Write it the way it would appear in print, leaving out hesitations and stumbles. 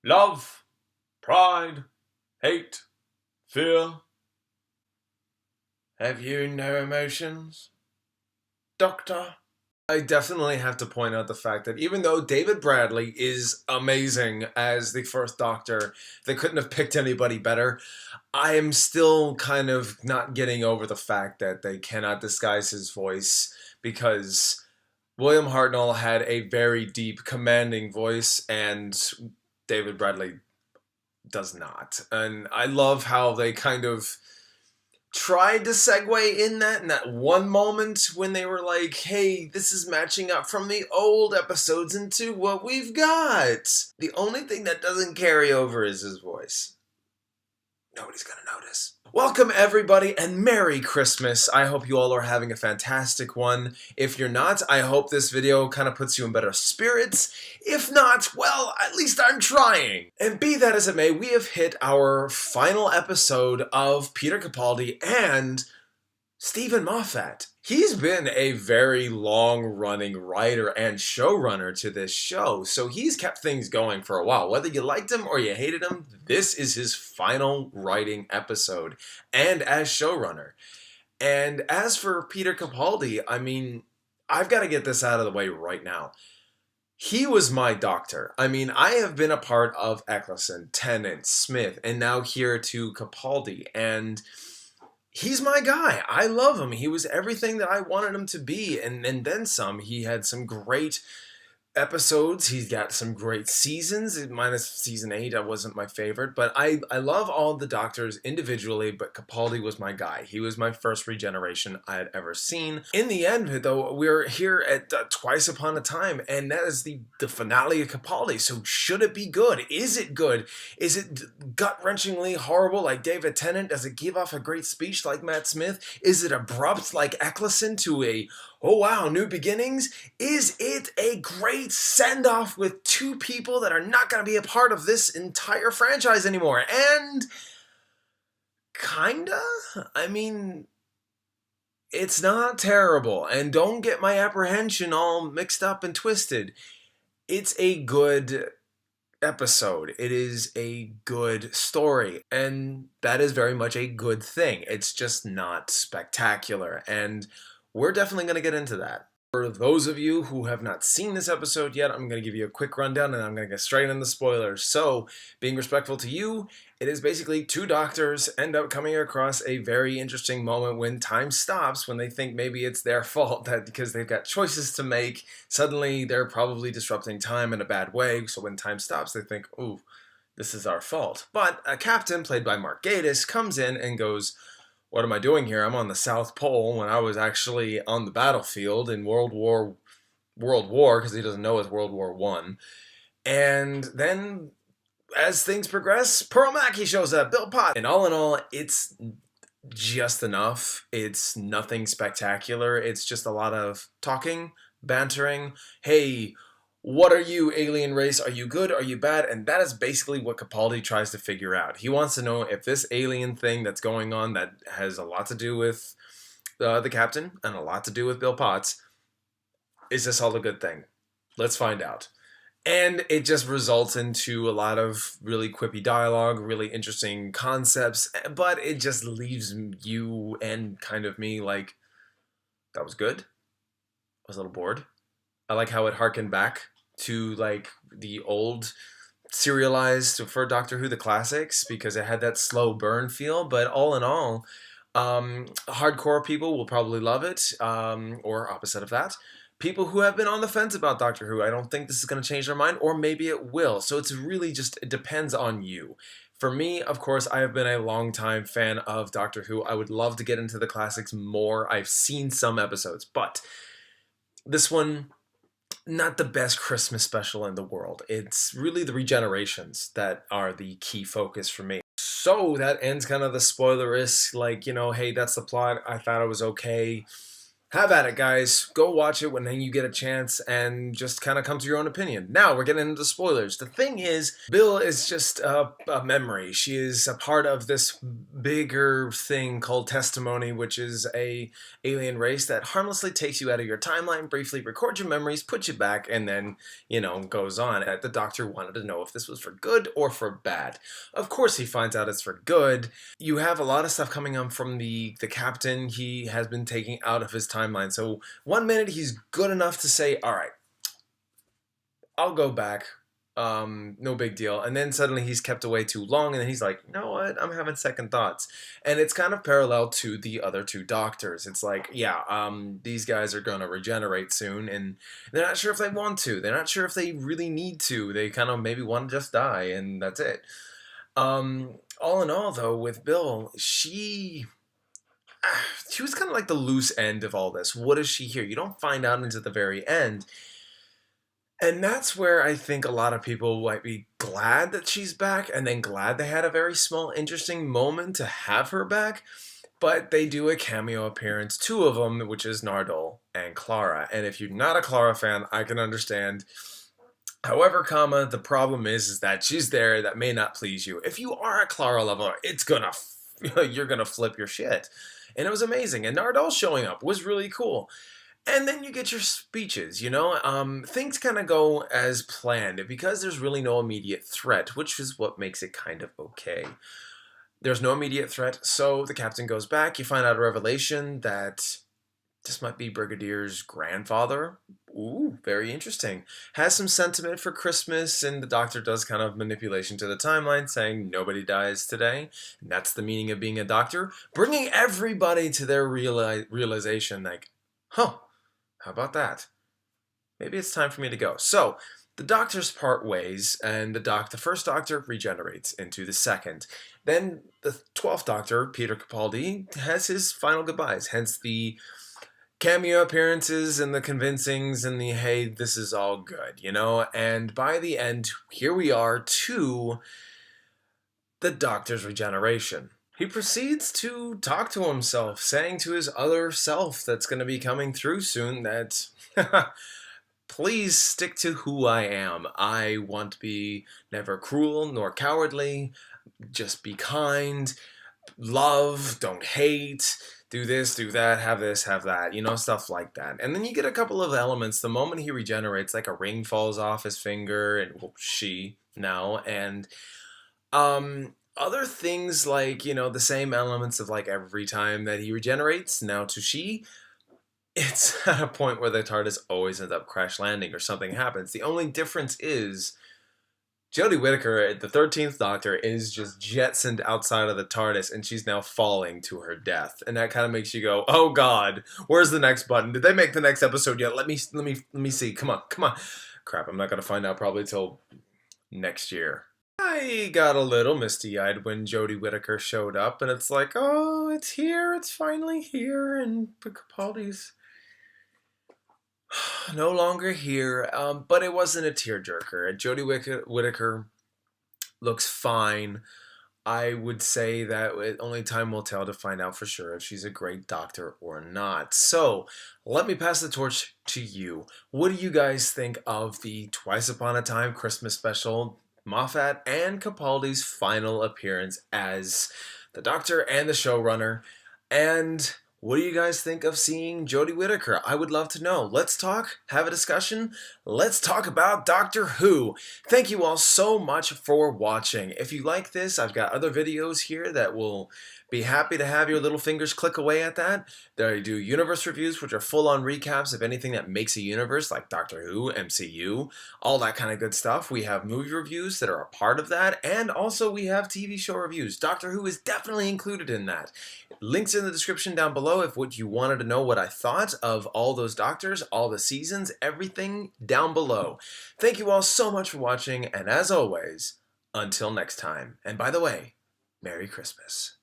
Love, pride, hate, fear. Have you no emotions, Doctor? I definitely have to point out the fact that even though David Bradley is amazing as the first Doctor, they couldn't have picked anybody better. I am still kind of not getting over the fact that they cannot disguise his voice because William Hartnell had a very deep, commanding voice, and David Bradley does not. And I love how they kind of tried to segue in that one moment when they were like, hey, this is matching up from the old episodes into what we've got. The only thing that doesn't carry over is his voice. Nobody's gonna notice. Welcome everybody and Merry Christmas. I hope you all are having a fantastic one. If you're not, I hope this video kind of puts you in better spirits. If not, well, at least I'm trying. And be that as it may, we have hit our final episode of Peter Capaldi and Steven Moffatt. He's been a very long-running writer and showrunner to this show, so he's kept things going for a while. Whether you liked him or you hated him, this is his final writing episode, and as showrunner. And as for Peter Capaldi, I mean, I've got to get this out of the way right now. He was my doctor. I mean, I have been a part of Eccleston, Tennant, Smith, and now here to Capaldi, and he's my guy. I love him. He was everything that I wanted him to be, and then some. He had some great episodes. He's got some great seasons, minus season 8. That wasn't my favorite, but I love all the Doctors individually, but Capaldi was my guy. He was my first regeneration I had ever seen. In the end, though, we're here at Twice Upon a Time, and that is the finale of Capaldi. So should it be good? Is it good? Is it gut-wrenchingly horrible like David Tennant? Does it give off a great speech like Matt Smith? Is it abrupt like Eccleston to a, oh wow, new beginnings? Is it a great send-off with two people that are not going to be a part of this entire franchise anymore? And kinda? I mean, it's not terrible. And don't get my apprehension all mixed up and twisted. It's a good episode. It is a good story, and that is very much a good thing. It's just not spectacular, and we're definitely going to get into that. For those of you who have not seen this episode yet, I'm going to give you a quick rundown and I'm going to get straight into the spoilers. So, being respectful to you, it is basically two doctors end up coming across a very interesting moment when time stops, when they think maybe it's their fault that because they've got choices to make, suddenly they're probably disrupting time in a bad way. So when time stops, they think, ooh, this is our fault. But a captain, played by Mark Gatiss, comes in and goes, what am I doing here? I'm on the South Pole when I was actually on the battlefield in World War, because he doesn't know it's World War One. And then, as things progress, Pearl Mackie shows up, Bill Potts. And all in all, it's just enough. It's nothing spectacular. It's just a lot of talking, bantering. Hey, what are you, alien race? Are you good? Are you bad? And that is basically what Capaldi tries to figure out. He wants to know if this alien thing that's going on that has a lot to do with the captain and a lot to do with Bill Potts, is this all a good thing? Let's find out. And it just results into a lot of really quippy dialogue, really interesting concepts, but it just leaves you and kind of me like, that was good. I was a little bored. I like how it harkened back to like the old serialized for Doctor Who, the classics, because it had that slow burn feel. But all in all, hardcore people will probably love it, or opposite of that. People who have been on the fence about Doctor Who, I don't think this is going to change their mind, or maybe it will. So it's really just, it depends on you. For me, of course, I have been a longtime fan of Doctor Who. I would love to get into the classics more. I've seen some episodes, but this one, not the best Christmas special in the world. It's really the regenerations that are the key focus for me. So that ends kind of the spoilerish, like, you know, hey, that's the plot. I thought it was okay. Have at it, guys. Go watch it when you get a chance and just kind of come to your own opinion. Now, we're getting into spoilers. The thing is, Bill is just a memory. She is a part of this bigger thing called testimony, which is a alien race that harmlessly takes you out of your timeline, briefly records your memories, puts you back, and then, goes on. The doctor wanted to know if this was for good or for bad. Of course, he finds out it's for good. You have a lot of stuff coming on from the captain. He has been taking out of his timeline. So 1 minute he's good enough to say, all right, I'll go back. No big deal. And then suddenly he's kept away too long, and then he's like, you know what? I'm having second thoughts. And it's kind of parallel to the other two doctors. It's like, yeah, these guys are going to regenerate soon, and they're not sure if they want to. They're not sure if they really need to. They kind of maybe want to just die, and that's it. All in all, though, with Bill, she was kind of like the loose end of all this. What is she here? You don't find out until the very end. And that's where I think a lot of people might be glad that she's back, and then glad they had a very small, interesting moment to have her back. But they do a cameo appearance, two of them, which is Nardole and Clara. And if you're not a Clara fan, I can understand. However, the problem is that she's there. That may not please you. If you are a Clara lover, you're gonna flip your shit. And it was amazing. And Nardole showing up was really cool. And then you get your speeches, things kind of go as planned because there's really no immediate threat, which is what makes it kind of okay. There's no immediate threat, so the captain goes back. You find out a revelation that this might be Brigadier's grandfather. Ooh, very interesting. Has some sentiment for Christmas, and the doctor does kind of manipulation to the timeline, saying nobody dies today. And that's the meaning of being a doctor. Bringing everybody to their realization, like, huh, how about that? Maybe it's time for me to go. So, the doctors part ways, and the first doctor regenerates into the second. Then the 12th doctor, Peter Capaldi, has his final goodbyes, hence the cameo appearances and the convincings and the, hey, this is all good, And by the end, here we are to the doctor's regeneration. He proceeds to talk to himself, saying to his other self that's going to be coming through soon that, please stick to who I am. I want to be never cruel nor cowardly. Just be kind. Love. Don't hate. Do this, do that, have this, have that, stuff like that. And then you get a couple of elements. The moment he regenerates, like a ring falls off his finger, and she now, and other things like, the same elements of like every time that he regenerates, now to she, it's at a point where the TARDIS always ends up crash landing or something happens. The only difference is Jodie Whittaker, the 13th Doctor, is just jettisoned outside of the TARDIS, and she's now falling to her death. And that kind of makes you go, "Oh God, where's the next button? Did they make the next episode yet? Let me see. Come on. Crap, I'm not gonna find out probably till next year." I got a little misty-eyed when Jodie Whittaker showed up, and it's like, oh, it's here, it's finally here, and Capaldi's no longer here, but it wasn't a tearjerker. Jodie Whittaker looks fine. I would say that only time will tell to find out for sure if she's a great doctor or not. So, let me pass the torch to you. What do you guys think of the Twice Upon a Time Christmas special, Moffatt and Capaldi's final appearance as the Doctor and the showrunner? And what do you guys think of seeing Jodie Whittaker? I would love to know. Let's talk, have a discussion. Let's talk about Doctor Who. Thank you all so much for watching. If you like this, I've got other videos here that will be happy to have your little fingers click away at that. There I do universe reviews, which are full-on recaps of anything that makes a universe, like Doctor Who, MCU, all that kind of good stuff. We have movie reviews that are a part of that, and also we have TV show reviews. Doctor Who is definitely included in that. Links in the description down below if what you wanted to know what I thought of all those Doctors, all the seasons, everything down below. Thank you all so much for watching, and as always, until next time. And by the way, Merry Christmas.